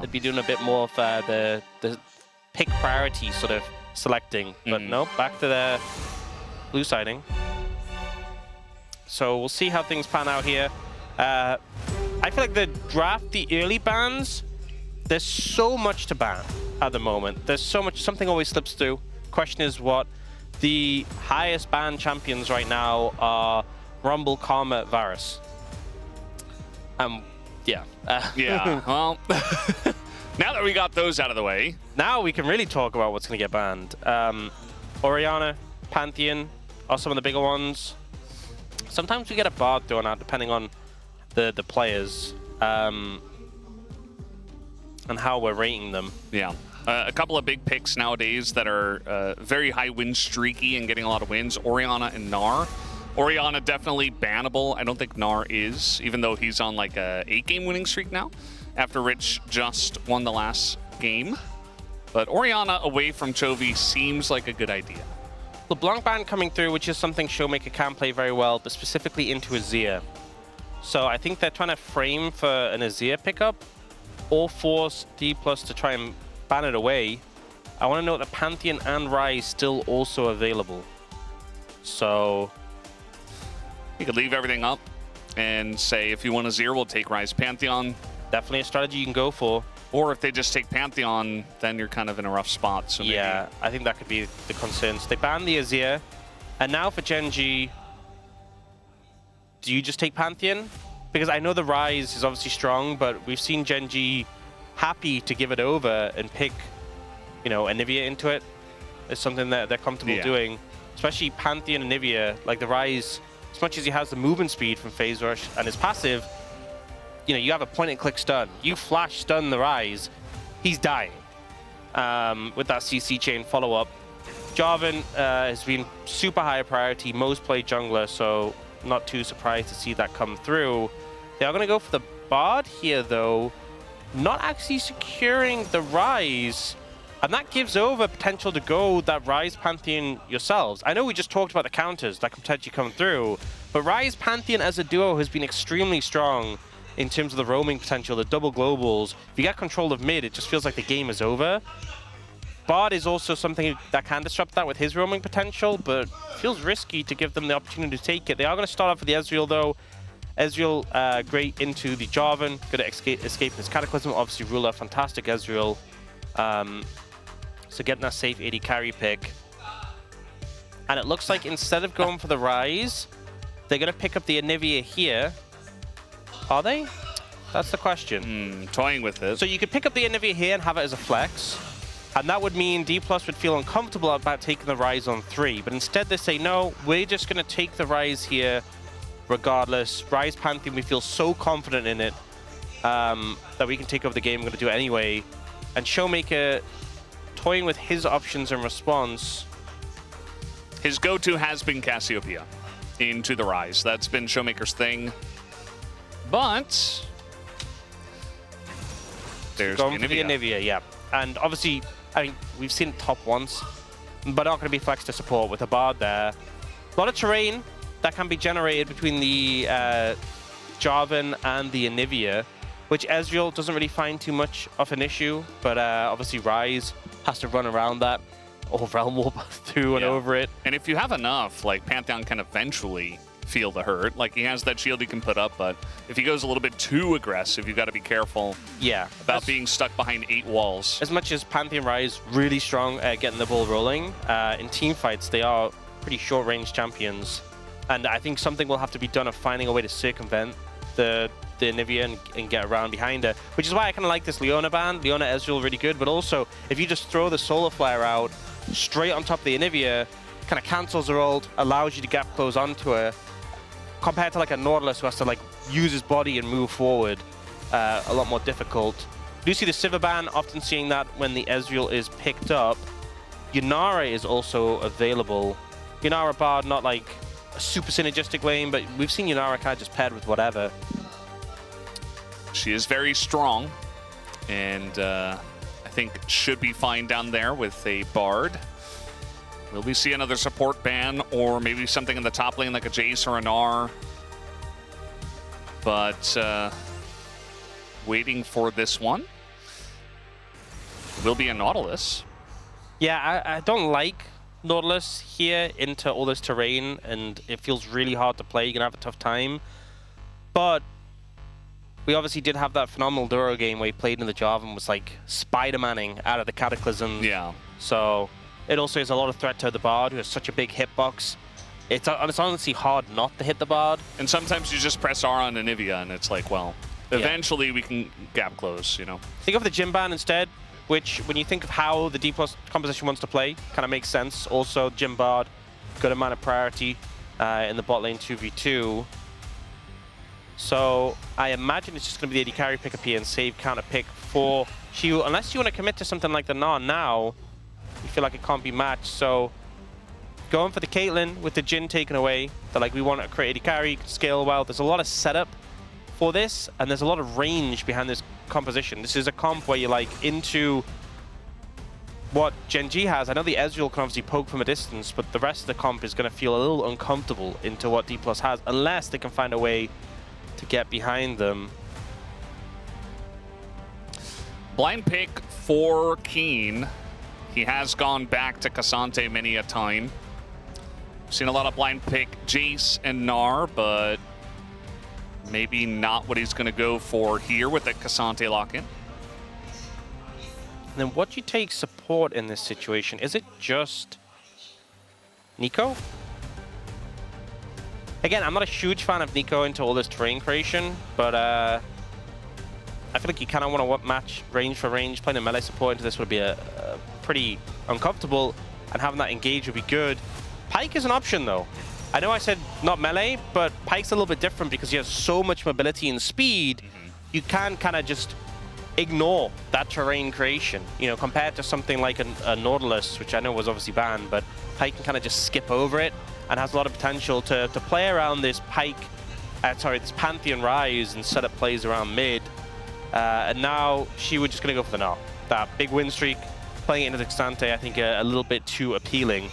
they'd be doing a bit more of the pick priority sort of selecting. But no, back to the blue siding. So we'll see how things pan out here. I feel like the draft, the early bans, there's so much to ban at the moment. There's so much, something always slips through. Question is what? The highest ban champions right now are Rumble, Karma, Varus. Yeah. Yeah, well, now that we got those out of the way. Now we can really talk about what's going to get banned. Orianna, Pantheon are some of the bigger ones. Sometimes we get a Bard thrown out depending on the players and how we're rating them. Yeah. A couple of big picks nowadays that are very high win streaky and getting a lot of wins. Orianna and Gnar. Orianna definitely bannable. I don't think Gnar is, even though he's on like a 8-game winning streak now after Rich just won the last game. But Orianna away from Chovy seems like a good idea. LeBlanc ban coming through, which is something Showmaker can play very well, but specifically into Azir. So I think they're trying to frame for an Azir pickup or force D+ to try and ban it away. I want to note that Pantheon and Ryze still also available. So you could leave everything up and say if you want Azir, we'll take Ryze Pantheon. Definitely a strategy you can go for. Or if they just take Pantheon, then you're kind of in a rough spot. So maybe... Yeah, I think that could be the concerns. They banned the Azir, and now for Gen G, do you just take Pantheon? Because I know the Ryze is obviously strong, but we've seen Gen G happy to give it over and pick, you know, Anivia into it. It's something that they're comfortable doing. Especially Pantheon and Anivia, like the Ryze, as much as he has the movement speed from Phase Rush and his passive, you know, you have a point-and-click stun. You flash stun the Ryze, he's dying with that CC chain follow-up. Jarvan has been super high priority, most played jungler, so not too surprised to see that come through. They are going to go for the Bard here, though, not actually securing the Ryze, and that gives over potential to go that Ryze Pantheon yourselves. I know we just talked about the counters that can potentially come through, but Ryze Pantheon as a duo has been extremely strong in terms of the roaming potential, the double globals. If you get control of mid, it just feels like the game is over. Bard is also something that can disrupt that with his roaming potential, but feels risky to give them the opportunity to take it. They are going to start off with the Ezreal, though. Ezreal, great into the Jarvan, good at escaping his Cataclysm. Obviously, Ruler, fantastic Ezreal. So getting that safe 80 carry pick. And it looks like instead of going for the Ryze, they're going to pick up the Anivia here. Are they? That's the question. Toying with it. So you could pick up the Anivia here and have it as a flex. And that would mean D+ would feel uncomfortable about taking the Ryze on 3. But instead they say, no, we're just going to take the Ryze here regardless. Ryze Pantheon, we feel so confident in it that we can take over the game. We're going to do it anyway. And Showmaker toying with his options in response. His go-to has been Cassiopeia into the Ryze. That's been Showmaker's thing. But there's going for the Anivia, yeah. And obviously, I mean, we've seen it top once, but not going to be flex to support with a Bard there. A lot of terrain that can be generated between the Jarvan and the Anivia, which Ezreal doesn't really find too much of an issue, but obviously Ryze has to run around that or Realm Warp through and over it. And if you have enough, like Pantheon can eventually feel the hurt. Like he has that shield he can put up, but if he goes a little bit too aggressive, you've got to be careful about being stuck behind 8 walls. As much as Pantheon Ryze really strong at getting the ball rolling, in team fights they are pretty short-range champions. And I think something will have to be done of finding a way to circumvent the Anivia and get around behind her, which is why I kind of like this Leona ban. Leona Ezreal really good, but also if you just throw the Solar Flare out straight on top of the Anivia, kind of cancels her ult, allows you to gap close onto her, compared to like a Nautilus who has to like use his body and move forward, a lot more difficult. Do you see the Sivir ban? Often seeing that when the Ezreal is picked up. Yunara is also available. Yunara Bard, not like a super synergistic lane, but we've seen Yunara kind of just paired with whatever. She is very strong, and I think should be fine down there with a Bard. Will we see another support ban, or maybe something in the top lane like a Jace or an R? But waiting for this one. will be a Nautilus. Yeah, I don't like Nautilus here into all this terrain, and it feels really hard to play. You're going to have a tough time. But we obviously did have that phenomenal Duro game where he played in the Java and was like Spider-Manning out of the Cataclysm. Yeah. So it also is a lot of threat to the Bard, who has such a big hitbox. It's honestly hard not to hit the Bard. And sometimes you just press R on Anivia, and it's like, well, eventually we can gap close, you know. Think of the Jim ban instead, which, when you think of how the D+ composition wants to play, kind of makes sense. Also, Jim Bard, good amount of priority in the bot lane 2v2. So I imagine it's just going to be the AD carry pick up here and save counter pick for Shiu. Unless you want to commit to something like the Gnar now, you feel like it can't be matched. So going for the Caitlyn with the Jhin taken away. They're like, we want to create AD carry, scale well. There's a lot of setup for this, and there's a lot of range behind this composition. This is a comp where you're like into what Gen G has. I know the Ezreal can obviously poke from a distance, but the rest of the comp is going to feel a little uncomfortable into what D+ has, unless they can find a way to get behind them. Blind pick for Keen. He has gone back to Cassante many a time. Seen a lot of blind pick Jace and Gnar, but maybe not what he's going to go for here with the Cassante lock-in. And then what do you take support in this situation? Is it just Nico? Again, I'm not a huge fan of Nico into all this terrain creation, but I feel like you kind of want to match range for range. Playing a melee support into this would be a pretty uncomfortable, and having that engage would be good. Pyke is an option, though. I know I said not melee, but Pyke's a little bit different because he has so much mobility and speed. You can kind of just ignore that terrain creation, you know, compared to something like a Nautilus, which I know was obviously banned, but Pyke can kind of just skip over it and has a lot of potential to play around this this Pantheon Rise and set up plays around mid. And now she was just going to go for the Gnar. That big win streak, playing it into the Cassante, I think a little bit too appealing.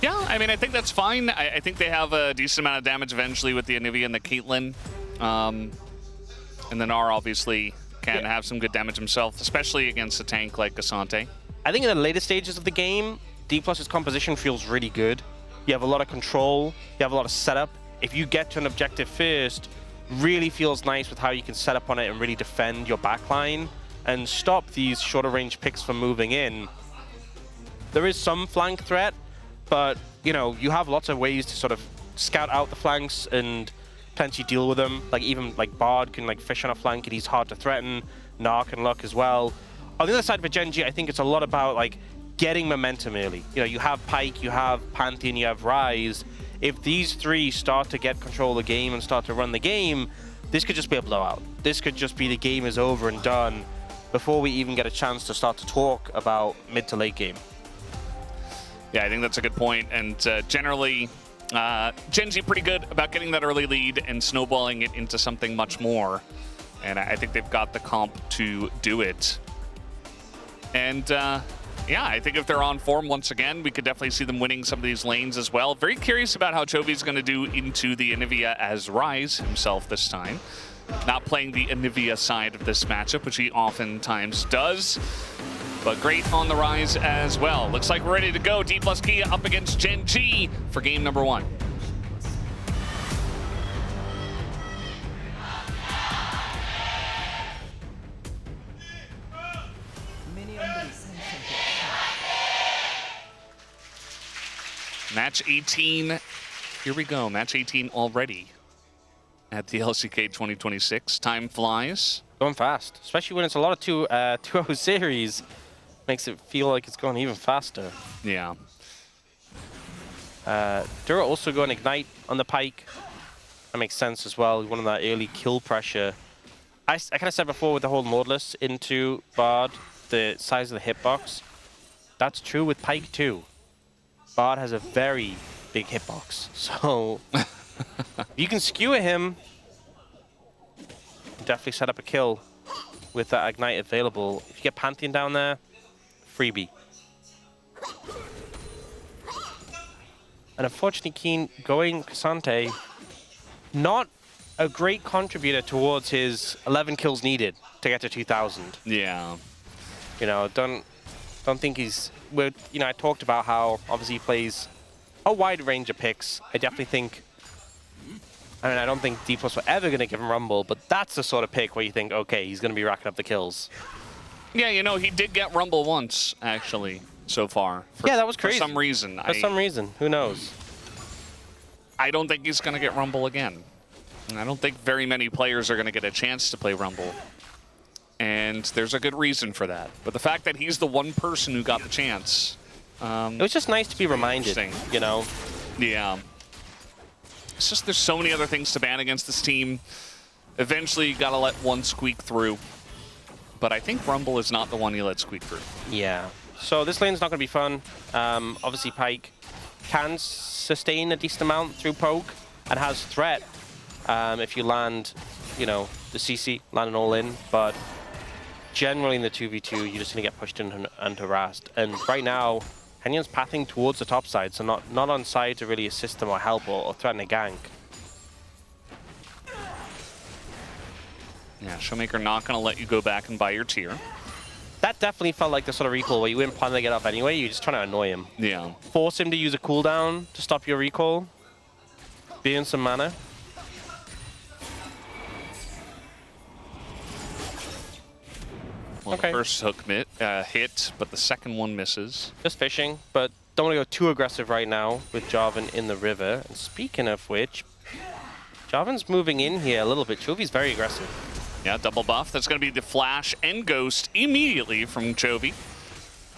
Yeah, I mean, I think that's fine. I think they have a decent amount of damage eventually with the Anivia and the Caitlyn. And the Gnar obviously can have some good damage himself, especially against a tank like Cassante. I think in the later stages of the game, D+'s composition feels really good. You have a lot of control, you have a lot of setup. If you get to an objective first, really feels nice with how you can set up on it and really defend your backline and stop these shorter range picks from moving in. There is some flank threat, but you know, you have lots of ways to sort of scout out the flanks and potentially deal with them. Like even like Bard can like fish on a flank and he's hard to threaten. Gnar can look as well. On the other side for Gen G, I think it's a lot about like getting momentum early. You know, you have Pyke, you have Pantheon, you have Rise. If these three start to get control of the game and start to run the game, this could just be a blowout. This could just be the game is over and done before we even get a chance to start to talk about mid to late game. Yeah, I think that's a good point. And generally, Gen G pretty good about getting that early lead and snowballing it into something much more. And I think they've got the comp to do it. And yeah, I think if they're on form once again, we could definitely see them winning some of these lanes as well. Very curious about how Chovy's going to do into the Anivia as Rise himself this time. Not playing the Anivia side of this matchup, which he oftentimes does. But great on the Rise as well. Looks like we're ready to go. D+Kia up against Gen G for game number 1. Match 18. Here we go. Match 18 already at the LCK 2026. Time flies. Going fast, especially when it's a lot of 2-0 series. Makes it feel like it's going even faster. Yeah. Duro also going Ignite on the Pyke. That makes sense as well. One of that early kill pressure. I kind of said before with the whole Nautilus into Bard, the size of the hitbox. That's true with Pyke too. Bard has a very big hitbox. So you can skewer him. Definitely set up a kill with that Ignite available. If you get Pantheon down there, freebie. And unfortunately, Keen going Cassante, not a great contributor towards his 11 kills needed to get to 2,000. Yeah. You know, don't think he's... You know, I talked about how obviously he plays a wide range of picks. I definitely think... I mean, I don't think D+ were ever going to give him Rumble, but that's the sort of pick where you think, okay, he's going to be racking up the kills. Yeah, you know, he did get Rumble once, actually, so far. Yeah, that was crazy. For some reason. For some reason. Who knows? I don't think he's going to get Rumble again. I don't think very many players are going to get a chance to play Rumble. And there's a good reason for that. But the fact that he's the one person who got the chance... it was just nice to be reminded, you know? Yeah. It's just there's so many other things to ban against this team. Eventually, you got to let one squeak through. But I think Rumble is not the one you let squeak through. Yeah. So this lane's not going to be fun. Obviously, Pyke can sustain a decent amount through poke and has threat if you land, you know, the CC, land an all-in. But generally in the 2v2, you're just going to get pushed in and harassed. And right now, Kenyon's pathing towards the top side, so not on side to really assist them or help or threaten a gank. Yeah, Showmaker not going to let you go back and buy your tier. That definitely felt like the sort of recall where you weren't planning to get up anyway, you're just trying to annoy him. Yeah. Force him to use a cooldown to stop your recall. Be in some mana. Well, the first hook hit, but the second one misses. Just fishing, but don't want to go too aggressive right now with Jarvan in the river. And speaking of which, Jarvan's moving in here a little bit. Chovy's very aggressive. Yeah, double buff. That's going to be the flash and ghost immediately from Chovy.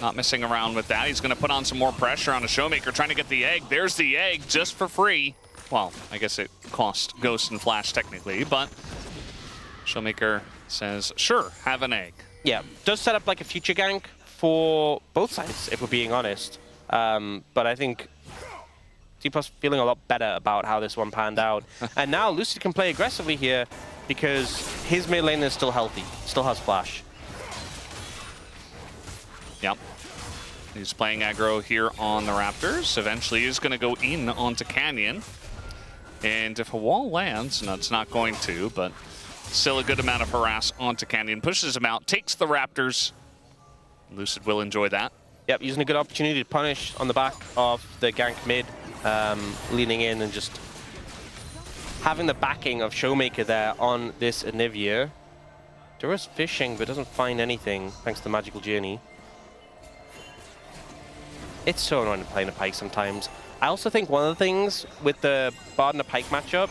Not messing around with that. He's going to put on some more pressure on a Showmaker, trying to get the egg. There's the egg just for free. Well, I guess it cost ghost and flash technically, but Showmaker says, sure, have an egg. Yeah, does set up like a future gank for both sides, if we're being honest. But I think D+ feeling a lot better about how this one panned out. And now Lucid can play aggressively here because his mid lane is still healthy, still has flash. Yep. He's playing aggro here on the Raptors. Eventually he's going to go in onto Canyon. And if a wall lands, no, it's not going to, but still a good amount of harass onto Canyon. Pushes him out, takes the Raptors. Lucid will enjoy that. Yep, using a good opportunity to punish on the back of the gank mid, leaning in and just having the backing of Showmaker there on this Anivia. Dura's fishing but doesn't find anything thanks to the magical journey. It's so annoying to play in a Pyke sometimes. I also think one of the things with the Bard and the Pyke matchup,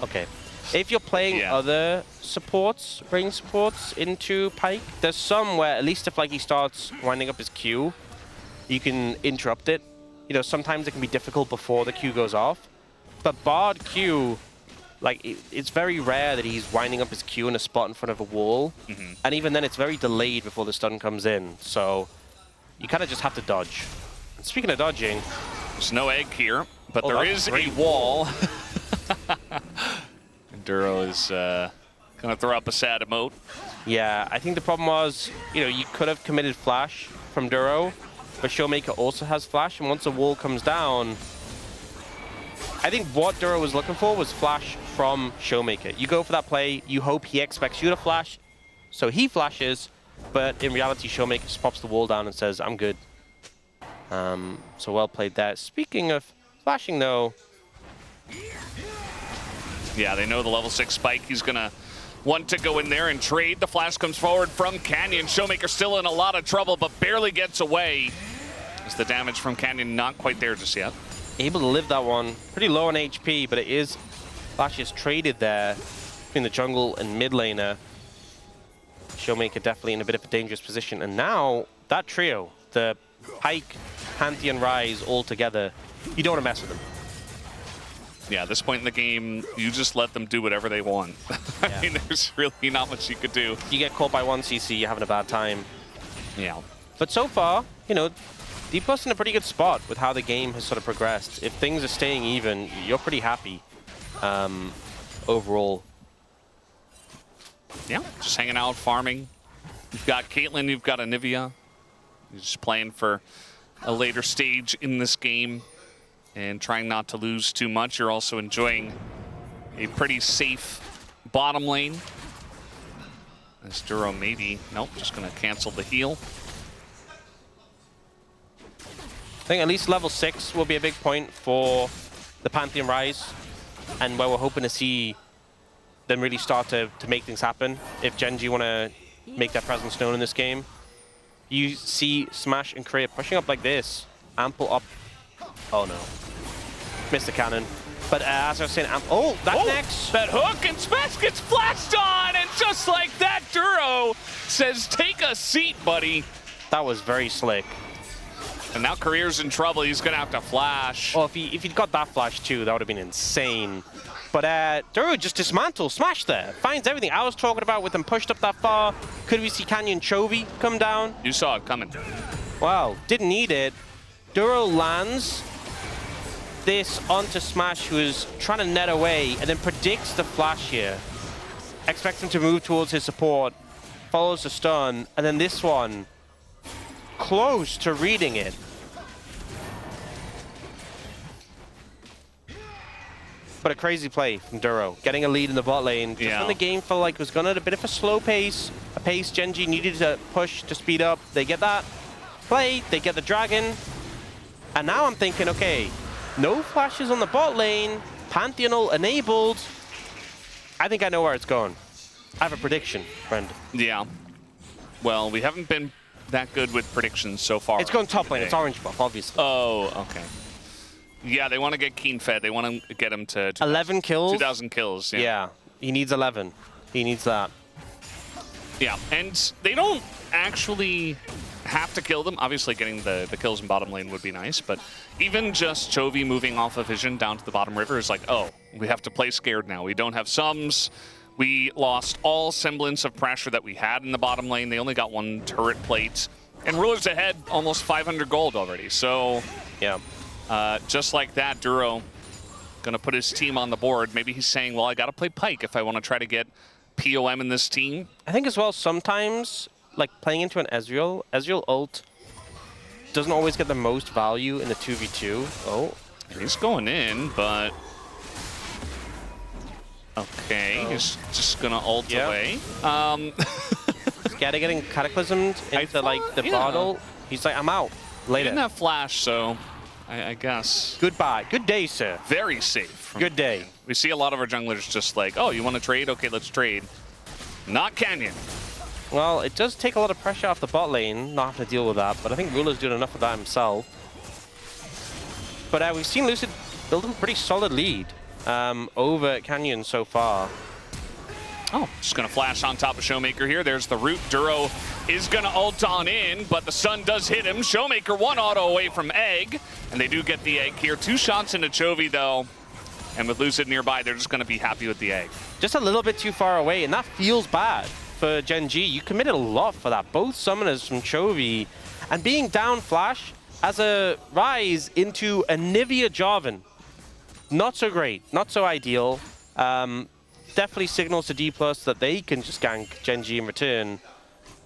okay, if you're playing other supports, range supports into Pyke, there's some where at least if like he starts winding up his Q, you can interrupt it. You know, sometimes it can be difficult before the Q goes off. But Bard Q, like it's very rare that he's winding up his Q in a spot in front of a wall. And even then it's very delayed before the stun comes in. So you kind of just have to dodge. And speaking of dodging, there's no egg here, but there is a wall. Duro is going to throw up a sad emote. Yeah, I think the problem was, you know, you could have committed flash from Duro, but Showmaker also has flash, and once the wall comes down, I think what Duro was looking for was flash from Showmaker. You go for that play, you hope he expects you to flash, so he flashes, but in reality, Showmaker just pops the wall down and says, I'm good. So well played there. Speaking of flashing, though, yeah, they know the level 6 spike. He's going to want to go in there and trade. The flash comes forward from Canyon. Showmaker still in a lot of trouble, but barely gets away. As the damage from Canyon not quite there just yet. Able to live that one. Pretty low on HP, but it is flash is traded there between the jungle and mid laner. Showmaker definitely in a bit of a dangerous position. And now, that trio, the Pyke, Pantheon, Ryze all together, you don't want to mess with them. Yeah, at this point in the game, you just let them do whatever they want. I mean, there's really not much you could do. You get caught by one CC, you're having a bad time. Yeah. But so far, you know, D+ in a pretty good spot with how the game has sort of progressed. If things are staying even, you're pretty happy overall. Yeah, just hanging out, farming. You've got Caitlyn, you've got Anivia. You're just playing for a later stage in this game. and trying not to lose too much. You're also enjoying a pretty safe bottom lane. As Duro maybe, nope, just gonna cancel the heal. I think at least level 6 will be a big point for the Pantheon Rise, and where we're hoping to see them really start to make things happen. If Genji want to make their presence known in this game, you see Smash and Korea pushing up like this. Ample up. Oh no. Missed the cannon. But as I was saying, oh, that next. That hook, and Smash gets flashed on, and just like that, Duro says, take a seat, buddy. That was very slick. And now Career's in trouble. He's going to have to flash. Well, if he'd got that flash too, that would have been insane. But Duro just dismantles Smash there. Finds everything I was talking about with them pushed up that far. Could we see Canyon Chovy come down? You saw it coming. Well, didn't need it. Duro lands this onto Smash, who is trying to net away, and then predicts the flash here. Expects him to move towards his support. Follows the stun, and then this one, close to reading it. But a crazy play from Duro, getting a lead in the bot lane. Just when the game felt like it was going at a bit of a slow pace, a pace Genji needed to push to speed up. They get that play, they get the dragon, and now I'm thinking, okay, no flashes on the bot lane, Pantheon enabled. I think I know where it's going. I have a prediction, Brendan. Yeah. Well, we haven't been that good with predictions so far. It's going top lane, it's orange buff, obviously. Oh, okay. Yeah, they want to get Keen fed. They want to get him to 11 kills. 2,000 kills. Yeah, he needs 11. He needs that. Yeah, and they don't actually have to kill them. Obviously, getting the kills in bottom lane would be nice, but even just Chovy moving off of Vision down to the bottom river is like, oh, we have to play scared now. We don't have sums. We lost all semblance of pressure that we had in the bottom lane. They only got one turret plate, and Ruler's ahead almost 500 gold already. So, yeah. Just like that, Duro gonna put his team on the board. Maybe he's saying, well, I gotta play Pyke if I want to try to get POM in this team. I think as well, sometimes, like playing into an Ezreal ult doesn't always get the most value in the 2v2. Oh. He's going in, but... Okay, he's just gonna ult away. Skada getting cataclysmed into like the bottle. He's like, I'm out. Later. He didn't have flash, so I guess. Goodbye. Good day, sir. Very safe. Good day. We see a lot of our junglers just like, oh, you want to trade? Okay, let's trade. Not Canyon. Well, it does take a lot of pressure off the bot lane, not having to deal with that, but I think Ruler's doing enough of that himself. But we've seen Lucid build a pretty solid lead over Canyon so far. Oh, just going to flash on top of Showmaker here. There's the root. Duro is going to ult on in, but the stun does hit him. Showmaker one auto away from Egg, and they do get the Egg here. 2 shots into Chovy, though, and with Lucid nearby, they're just going to be happy with the Egg. Just a little bit too far away, and that feels bad for Genji. You committed a lot for that. Both summoners from Chovy, and being down flash as a rise into a Nivea Jarvan. Not so great, not so ideal. Definitely signals to D+ that they can just gank Genji in return.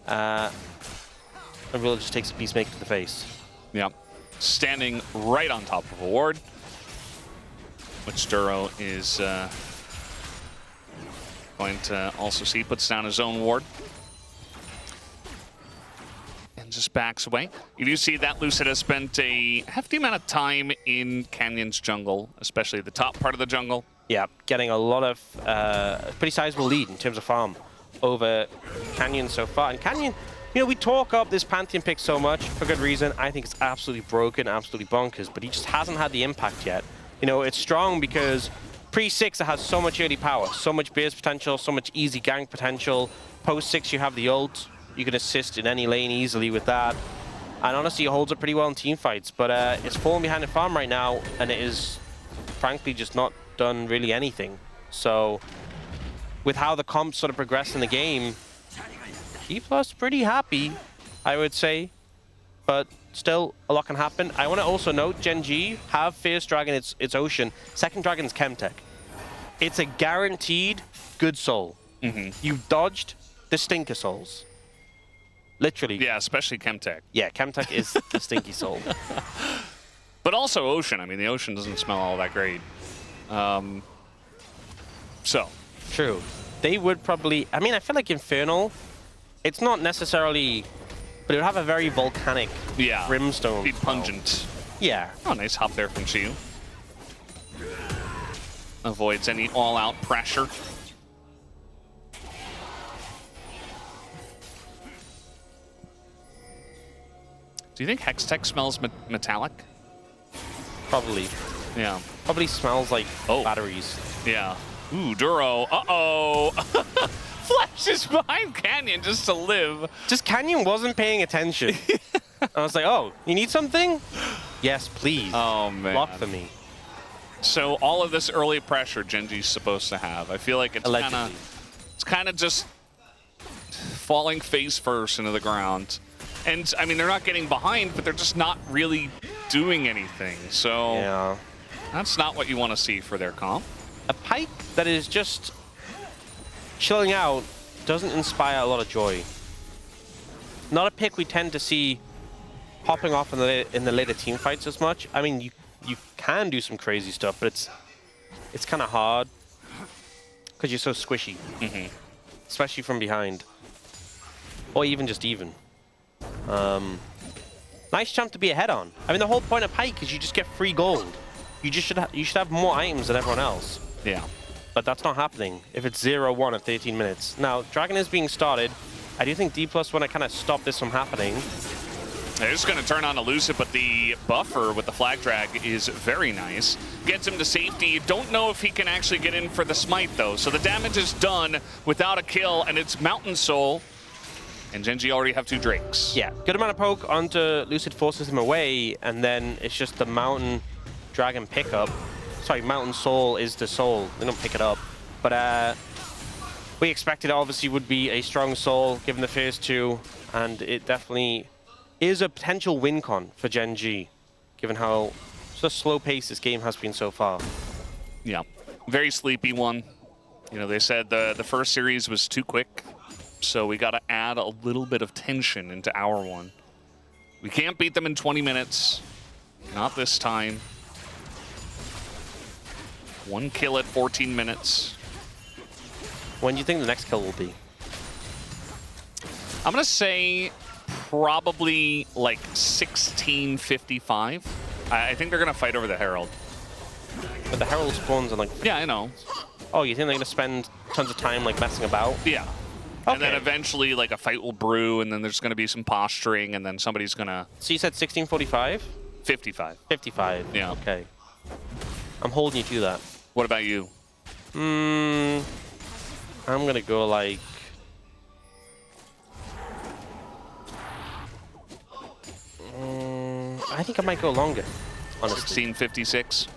And Ruler just takes a Peacemaker to the face. Yeah, standing right on top of a ward, which Duro is going to also see. Puts down his own ward. And just backs away. You do see that Lucid has spent a hefty amount of time in Canyon's jungle, especially the top part of the jungle. Yeah, getting a lot of pretty sizable lead in terms of farm over Canyon so far. And Canyon, you know, we talk up this Pantheon pick so much for good reason. I think it's absolutely broken, absolutely bonkers, but he just hasn't had the impact yet. You know, it's strong because pre-6 it has so much early power, so much burst potential, so much easy gank potential. Post-6 you have the ult. You can assist in any lane easily with that. And honestly, it holds up pretty well in team fights, but it's falling behind in farm right now, and it is frankly just not done really anything. So with how the comps sort of progress in the game, D+ pretty happy, I would say, but still a lot can happen. I want to also note Genji have Fierce Dragon, it's Ocean. Second Dragon's Chemtech. It's a guaranteed good soul. You've dodged the Stinker Souls. Literally. Yeah, especially Chemtech. Yeah, Chemtech is the stinky soul. But But also Ocean. I mean, the Ocean doesn't smell all that great. So. True. They would probably... I mean, I feel like Infernal, it's not necessarily... But it would have a very volcanic brimstone. Be pungent. Yeah. Oh, nice hop there from Chiyu. Avoids any all-out pressure. Do you think Hextech smells metallic? Probably. Yeah. Probably smells like batteries. Yeah. Ooh, Duro. Uh-oh. Flashes behind Canyon just to live. Just Canyon wasn't paying attention. I was like, oh, you need something? Yes, please. Oh, man. Block for me. So all of this early pressure Genji's supposed to have, I feel like it's kind of just falling face first into the ground. And, I mean, they're not getting behind, but they're just not really doing anything. So yeah. That's not what you want to see for their comp. A Pyke that is just chilling out doesn't inspire a lot of joy. Not a pick we tend to see popping off in the later team fights as much. I mean, you can do some crazy stuff, but it's kind of hard because you're so squishy, especially from behind, or even just even. Nice jump to be ahead on. I mean, the whole point of Pyke is you just get free gold. You just should have more items than everyone else. Yeah. But that's not happening if it's 0-1 at 13 minutes. Now, Dragon is being started. I do think D+ want to kind of stop this from happening. They're just going to turn on Elusive, but the buffer with the flag drag is very nice. Gets him to safety. You don't know if he can actually get in for the smite, though. So the damage is done without a kill, and it's Mountain Soul. And Genji already have 2 Drakes. Yeah, good amount of poke onto Lucid, forces him away, and then it's just the Mountain Dragon pickup. Sorry, Mountain Soul is the soul. They don't pick it up. But we expected it obviously would be a strong soul given the first 2, and it definitely is a potential win con for Genji, given how sort of slow pace this game has been so far. Yeah, very sleepy one. You know, they said the first series was too quick, so we got to add a little bit of tension into our one. We can't beat them in 20 minutes. Not this time. 1 kill at 14 minutes. When do you think the next kill will be? I'm going to say probably like 16:55. I think they're going to fight over the Herald. But the Herald spawns in like... Yeah, I know. Oh, you think they're going to spend tons of time like messing about? Yeah. Okay. And then eventually like a fight will brew, and then there's going to be some posturing, and then somebody's going to... So you said 16:45? 55. 55. Yeah. Okay. I'm holding you to that. What about you? I'm going to go like... I think I might go longer, honestly. 16:56.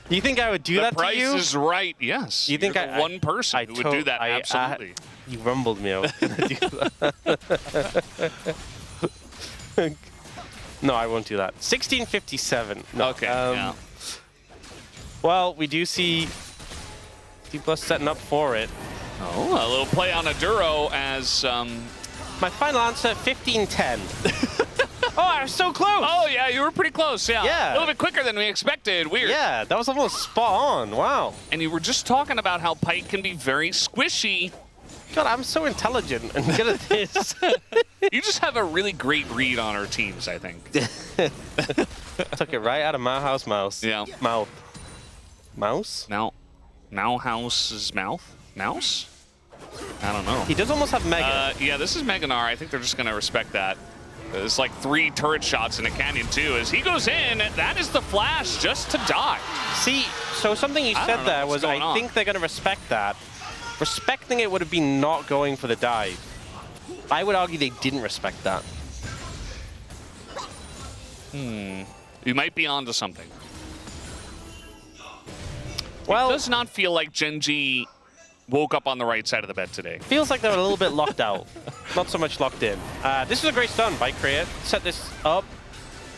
You think I would do that to you? The price is right, yes. You think You're the one person who would do that, absolutely. You rumbled me. I was going to do that. No, I won't do that. 16:57. No. Okay, yeah. Well, we do see D+ setting up for it. Oh, a little play on a Duro as... My final answer, 15:10. Oh, I was so close. Oh, yeah, you were pretty close, yeah. Yeah. A little bit quicker than we expected. Weird. Yeah, that was almost spot on. Wow. And you were just talking about how Pyke can be very squishy. God, I'm so intelligent and good at this. You just have a really great read on our teams, I think. Took it right out of my house mouse. Yeah. Mouth. Mouse? Now House's mouth? Mouse? I don't know. He does almost have Mega. Yeah, this is Meganar. I think they're just going to respect that. There's like 3 turret shots in a canyon, too. As he goes in, that is the flash just to die. See, so something you said there was, I think they're going to respect that. Respecting it would have been not going for the dive. I would argue they didn't respect that. You might be onto something. Well, it does not feel like Genji woke up on the right side of the bed today. Feels like they're a little bit locked out. Not so much locked in. This is a great stun by Kriya. Set this up.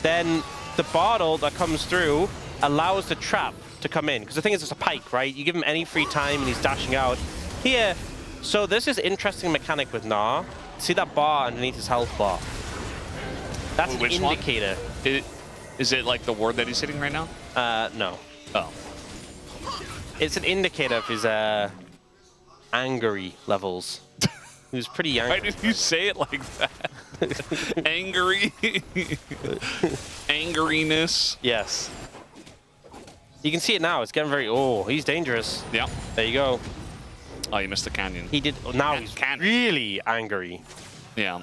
Then the bottle that comes through allows the trap to come in. Because the thing is, it's a Pyke, right? You give him any free time and he's dashing out. Here, so this is interesting mechanic with Gnar. See that bar underneath his health bar? That's an Which indicator. Is it like the ward that he's hitting right now? No. Oh. It's an indicator of his angry levels. He was pretty angry. Why did you say it like that? Angry. Angeriness. Yes. You can see it now. It's getting very... Oh, he's dangerous. Yeah. There you go. Oh, you missed the canyon. He did... Now he's really angry. Yeah.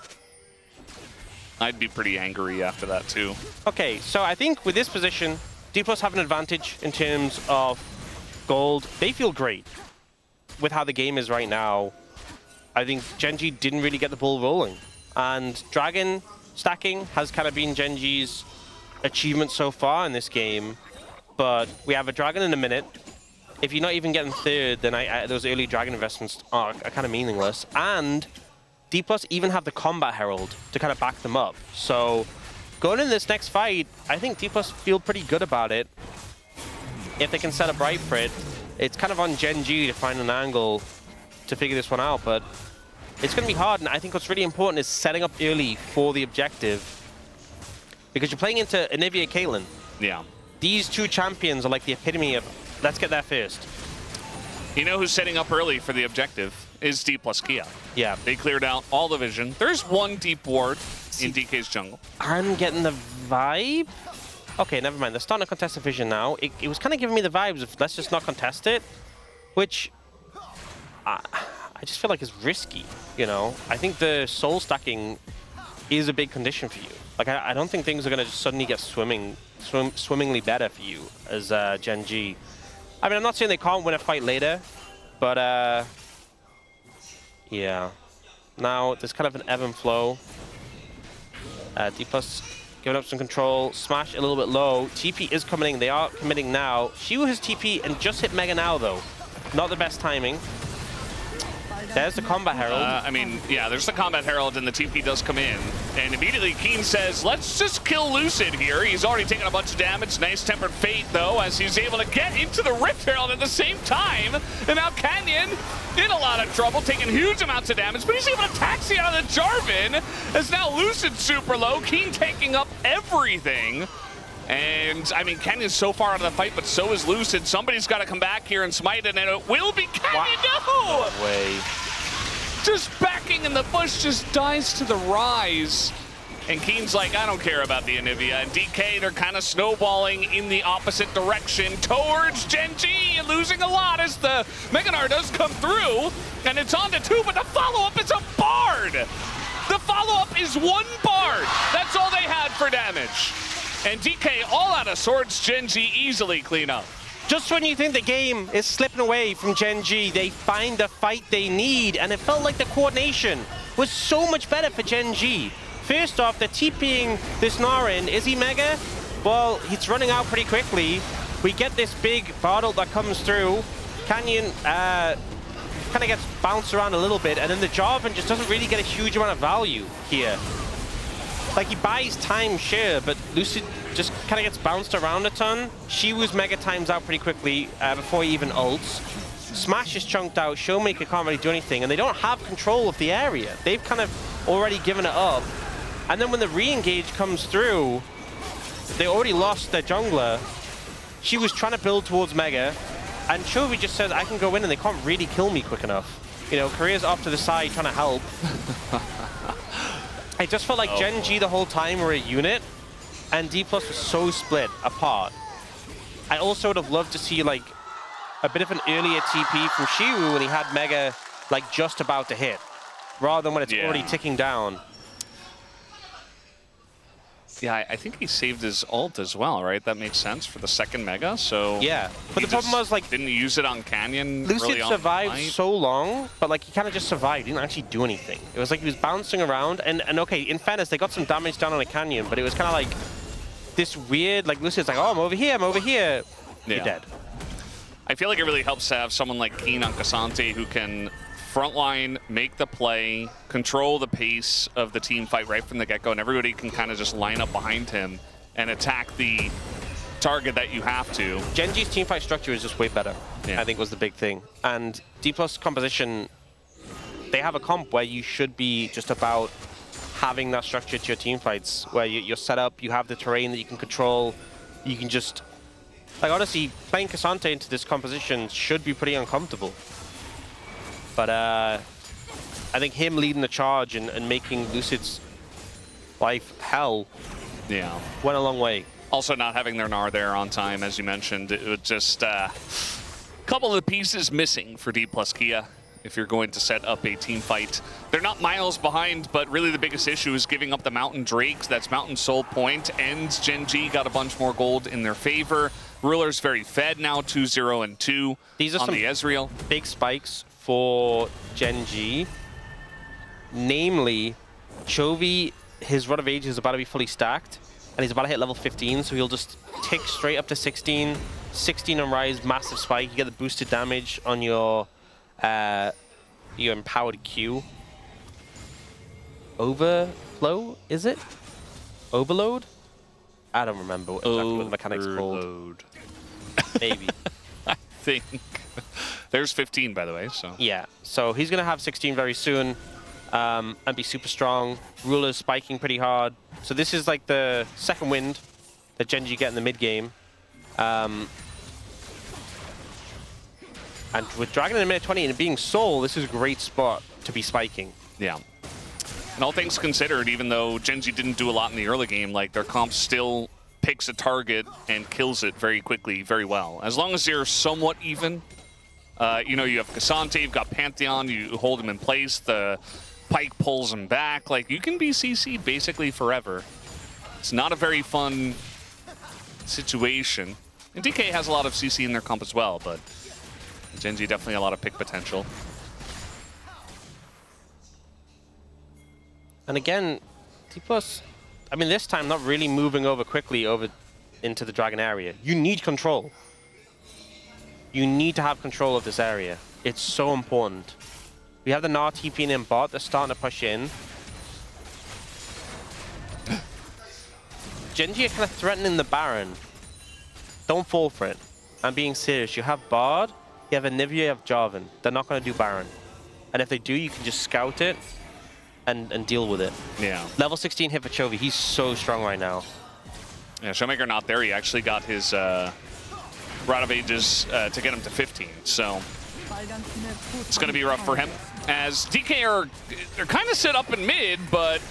I'd be pretty angry after that, too. Okay, so I think with this position, D+ have an advantage in terms of gold. They feel great with how the game is right now. I think Gen.G didn't really get the ball rolling. And Dragon stacking has kind of been Gen.G's achievement so far in this game. But we have a Dragon in a minute. If you're not even getting third, then those early Dragon investments are kind of meaningless. And D+ even have the Combat Herald to kind of back them up. So going in this next fight, I think D+ feel pretty good about it. If they can set up right for it, it's kind of on Gen.G to find an angle to figure this one out, but it's going to be hard, and I think what's really important is setting up early for the objective, because you're playing into Anivia Caitlyn. Yeah. These two champions are like the epitome of, let's get there first. You know who's setting up early for the objective is D+ Kia. Yeah. They cleared out all the vision. There's one deep ward in DK's jungle. I'm getting the vibe. Okay, never mind. They're starting to contest the vision now. It was kind of giving me the vibes of let's just not contest it, which I just feel like is risky, you know? I think the soul stacking is a big condition for you. Like, I don't think things are going to just suddenly get swimmingly better for you as Gen.G. I mean, I'm not saying they can't win a fight later, but yeah. Now, there's kind of an ebb and flow. D+ giving up some control. Smash a little bit low. TP is coming. They are committing now. Shiwu has TP and just hit Mega now, though. Not the best timing. There's the Combat Herald. I mean, yeah, there's the Combat Herald, and the TP does come in. And immediately Keen says, let's just kill Lucid here. He's already taken a bunch of damage. Nice Tempered Fate, though, as he's able to get into the Rift Herald at the same time. And now Canyon in a lot of trouble, taking huge amounts of damage, but he's able to taxi out of the Jarvan, as now Lucid super low. Keen taking up everything. And, I mean, Canyon's so far out of the fight, but so is Lucid. Somebody's got to come back here and smite it, and it will be Canyon. Wow. No! No way. Just backing in the bush, just dies to the rise. And Keen's like, I don't care about the Anivia. And DK, they're kind of snowballing in the opposite direction towards Gen.G, losing a lot as the Meganar does come through. And it's on to two, but the follow-up is a Bard. The follow-up is one Bard. That's all they had for damage. And DK all out of swords, Gen.G easily clean up. Just when you think the game is slipping away from Gen.G, they find the fight they need, and it felt like the coordination was so much better for Gen.G. First off, they're TPing this Gnar in. Is he Mega? Well, he's running out pretty quickly. We get this big Bardle that comes through. Canyon kind of gets bounced around a little bit, and then the Jarvan just doesn't really get a huge amount of value here. Like, he buys time, sure, but Lucid just kind of gets bounced around a ton. Shiwu's Mega times out pretty quickly before he even ults. Smash is chunked out. Showmaker can't really do anything, and they don't have control of the area. They've kind of already given it up. And then when the re-engage comes through, they already lost their jungler. She was trying to build towards Mega, and Chovy just says, I can go in and they can't really kill me quick enough. You know, Korea's off to the side trying to help. I just felt like Gen.G the whole time were a unit, and D+ was so split apart. I also would have loved to see like a bit of an earlier TP from Shiwu when he had Mega like just about to hit, rather than when it's already ticking down. Yeah, I think he saved his ult as well, right? That makes sense for the second Mega, so... Yeah, but the problem was, like... Didn't use it on Canyon Lucid survived so long, but, like, he kind of just survived. He didn't actually do anything. It was like he was bouncing around, and okay, in fairness, they got some damage down on a Canyon, but it was kind of like this weird, like, Lucid's like, oh, I'm over here, I'm over here. Yeah. You're dead. I feel like it really helps to have someone like Keen on Cassante who can frontline, make the play, control the pace of the team fight right from the get-go, and everybody can kind of just line up behind him and attack the target that you have to. Gen.G's teamfight structure is just way better, I think was the big thing. And D+ composition, they have a comp where you should be just about having that structure to your team fights, where you're set up, you have the terrain that you can control, you can just... Like, honestly, playing Cassante into this composition should be pretty uncomfortable. But I think him leading the charge and making Lucid's life hell went a long way. Also not having their Gnar there on time, as you mentioned, it was just a couple of the pieces missing for D plus Kia if you're going to set up a team fight. They're not miles behind, but really the biggest issue is giving up the Mountain Drakes. That's Mountain Soul Point, and Gen G got a bunch more gold in their favor. Ruler's very fed now, 2-0 and 2 These are on some the Ezreal. Big spikes for Gen G. Namely, Chovy, his Rod of Ages is about to be fully stacked, and he's about to hit level 15, so he'll just tick straight up to 16. 16 on Rise, massive spike. You get the boosted damage on your empowered Q. Overflow, is it? Overload? I don't remember exactly what the mechanic's called. Maybe. I think. There's 15, by the way, so. Yeah, so he's going to have 16 very soon and be super strong. Ruler's spiking pretty hard. So this is like the second wind that Gen G get in the mid game. And with Dragon in a minute 20 and it being Soul, this is a great spot to be spiking. Yeah. And all things considered, even though Gen G didn't do a lot in the early game, like their comp still picks a target and kills it very quickly, very well. As long as you're somewhat even, you know, you have Cassante, you've got Pantheon, you hold him in place, the Pike pulls him back. Like, you can be CC'd basically forever. It's not a very fun situation. And DK has a lot of CC in their comp as well, but Gen G definitely a lot of pick potential. And again, T+, I mean, this time not really moving over quickly over into the Dragon area. You need control. You need to have control of this area. It's so important. We have the Gnar TPing in bot. They're starting to push in. Gen G are kind of threatening the Baron. Don't fall for it. I'm being serious. You have Bard, you have Anivia, you have Jarvan. They're not going to do Baron. And if they do, you can just scout it and deal with it. Yeah. Level 16 hit for Chovy. He's so strong right now. Yeah, Showmaker not there. He actually got his Rod of Ages to get him to 15. So it's going to be rough for him. As DK they're kind of set up in mid, but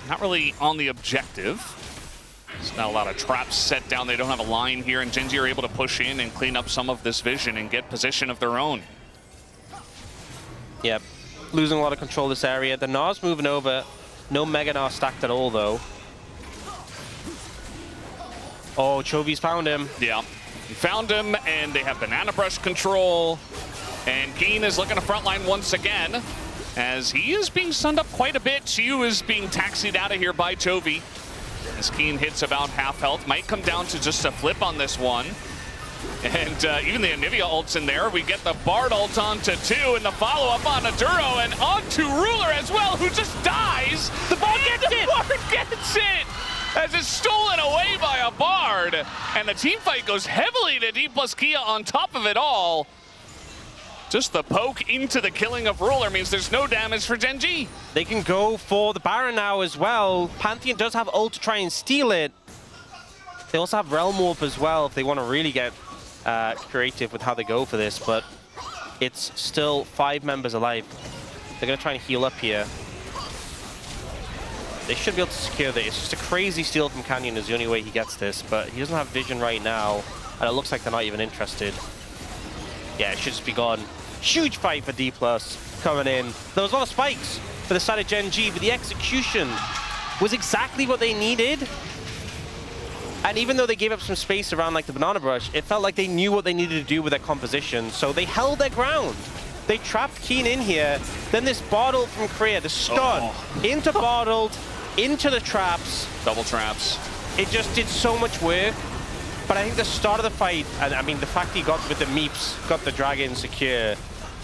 not really on the objective. There's not a lot of traps set down. They don't have a line here, and Gen G are able to push in and clean up some of this vision and get position of their own. Yep. Losing a lot of control of this area. The Gnar's moving over. No Mega Gnar stacked at all, though. Oh, Chovy's found him. Yeah. He found him, and they have Banana Brush control. And Keen is looking to frontline once again, as he is being stunned up quite a bit. Chiu is being taxied out of here by Chovy. As Keen hits about half health. Might come down to just a flip on this one. And even the Anivia ult's in there. We get the Bard ult onto 2 and the follow-up on Aduro and onto Ruler as well, who just dies. The Bard gets it! The Bard gets it! As it's stolen away by a Bard. And the team fight goes heavily to D plus Kia on top of it all. Just the poke into the killing of Ruler means there's no damage for Gen G. They can go for the Baron now as well. Pantheon does have ult to try and steal it. They also have Realm Warp as well if they want to really get creative with how they go for this, but it's still 5 members alive. They're going to try and heal up here. They should be able to secure this. It's just a crazy steal from Canyon is the only way he gets this, but he doesn't have vision right now, and it looks like they're not even interested. Yeah, it should just be gone. Huge fight for D+ coming in. There was a lot of spikes for the side of Gen G, but the execution was exactly what they needed. And even though they gave up some space around like the Banana Brush, it felt like they knew what they needed to do with their composition, so they held their ground. They trapped Keen in here, then this Bard ult from Korea, the stun, into Bard ult, into the traps. Double traps. It just did so much work. But I think the start of the fight, and I mean the fact he got with the Meeps, got the Dragon secure,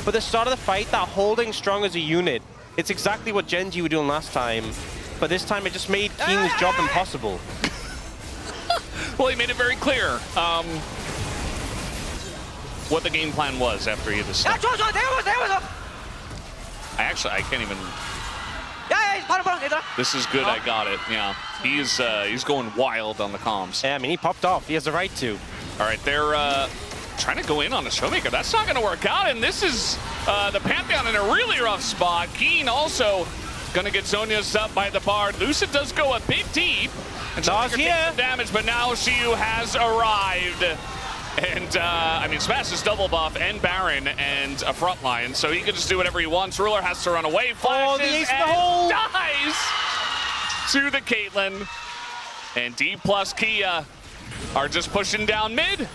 but the start of the fight, that holding strong as a unit, it's exactly what Gen G were doing last time, but this time it just made Keen's job impossible. Well, he made it very clear what the game plan was after he had the stun. I can't even... This is good. I got it. Yeah, he's going wild on the comms. Yeah, I mean, he popped off. He has the right to. All right, they're trying to go in on the Showmaker. That's not going to work out, and this is the Pantheon in a really rough spot. Keen also going to get Zhonya's up by the Bard. Lucid does go a bit deep. And Naw's here. Some damage, but now Xiu has arrived. And, I mean, Smash is double buff and Baron and a front line, so he can just do whatever he wants. Ruler has to run away, flashes, and dies to the Caitlyn. And D plus Kia are just pushing down mid.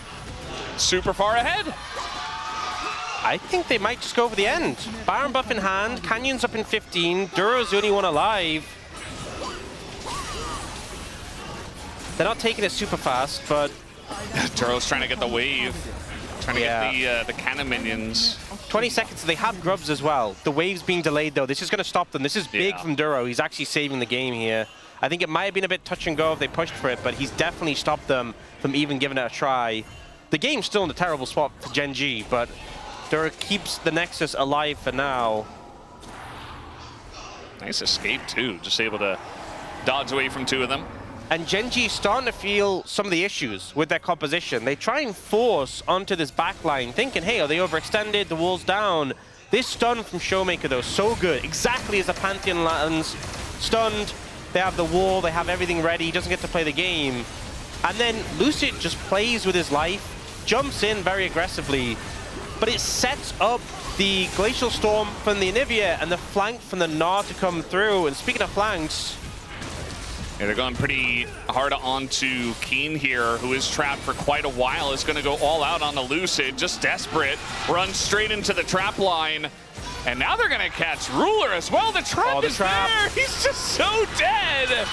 Super far ahead. I think they might just go for the end. Baron buff in hand, Canyon's up in 15, Duro's the only one alive. They're not taking it super fast, but Duro's trying to get the wave, trying to get the cannon minions. 20 seconds, they have grubs as well. The wave's being delayed though. This is going to stop them. This is big from Duro. He's actually saving the game here. I think it might have been a bit touch and go if they pushed for it, but he's definitely stopped them from even giving it a try. The game's still in a terrible spot for Gen G, but Duro keeps the Nexus alive for now. Nice escape too, just able to dodge away from two of them. And Gen G is starting to feel some of the issues with their composition. They try and force onto this backline, thinking, hey, are they overextended? The wall's down. This stun from Showmaker, though, so good. Exactly as the Pantheon lands. Stunned. They have the wall. They have everything ready. He doesn't get to play the game. And then Lucid just plays with his life, jumps in very aggressively, but it sets up the Glacial Storm from the Anivia and the flank from the Gnar to come through. And speaking of flanks, yeah, they're going pretty hard onto Keen here, who is trapped for quite a while. Is going to go all out on the Lucid, just desperate. Runs straight into the trap line. And now they're going to catch Ruler as well. The trap is there. He's just so dead.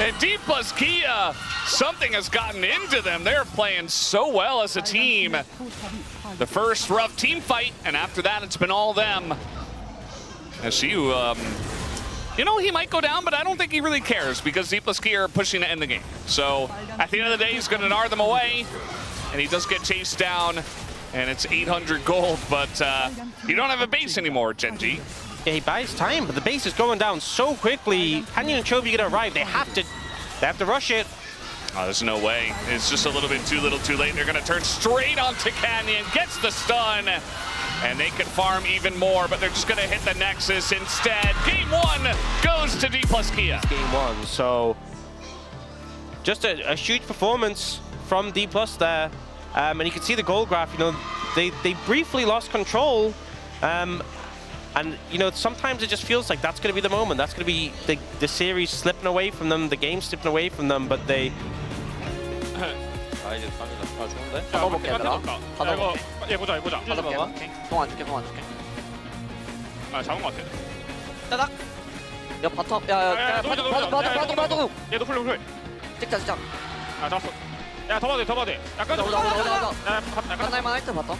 And D plus Kia, something has gotten into them. They're playing so well as a team. The first rough team fight, and after that, it's been all them. As you, you know, he might go down, but I don't think he really cares because D plus Kia are pushing to end the game. So at the end of the day, he's going to gnar them away, and he does get chased down, and it's 800 gold, but you don't have a base anymore, Gen G. Yeah, he buys time, but the base is going down so quickly. Canyon and Chovy gonna arrive. They have to rush it. Oh, there's no way. It's just a little bit too little too late. They're gonna turn straight onto Canyon, gets the stun, and they can farm even more, but they're just gonna hit the Nexus instead. Game one goes to D plus Kia. Game one, so just a huge performance from D plus there. And you can see the goal graph, you know, they briefly lost control. And, you know, sometimes it just feels like that's going to be the moment. That's going to be the series slipping away from them, the game slipping away from them, but they... 다 넣어볼게 얘들아. 다 넣어볼게. 얘 보자. 다 넣어볼게. 공 안 줄게. 아, 잡은 것 같아. 따닥. 야 바텀. 야 봐도. 얘도 풀. 찍자. 아, 잡았어. 야, 더 봐도 돼. 약간 오자. 약간 끝날만 할 때 바텀.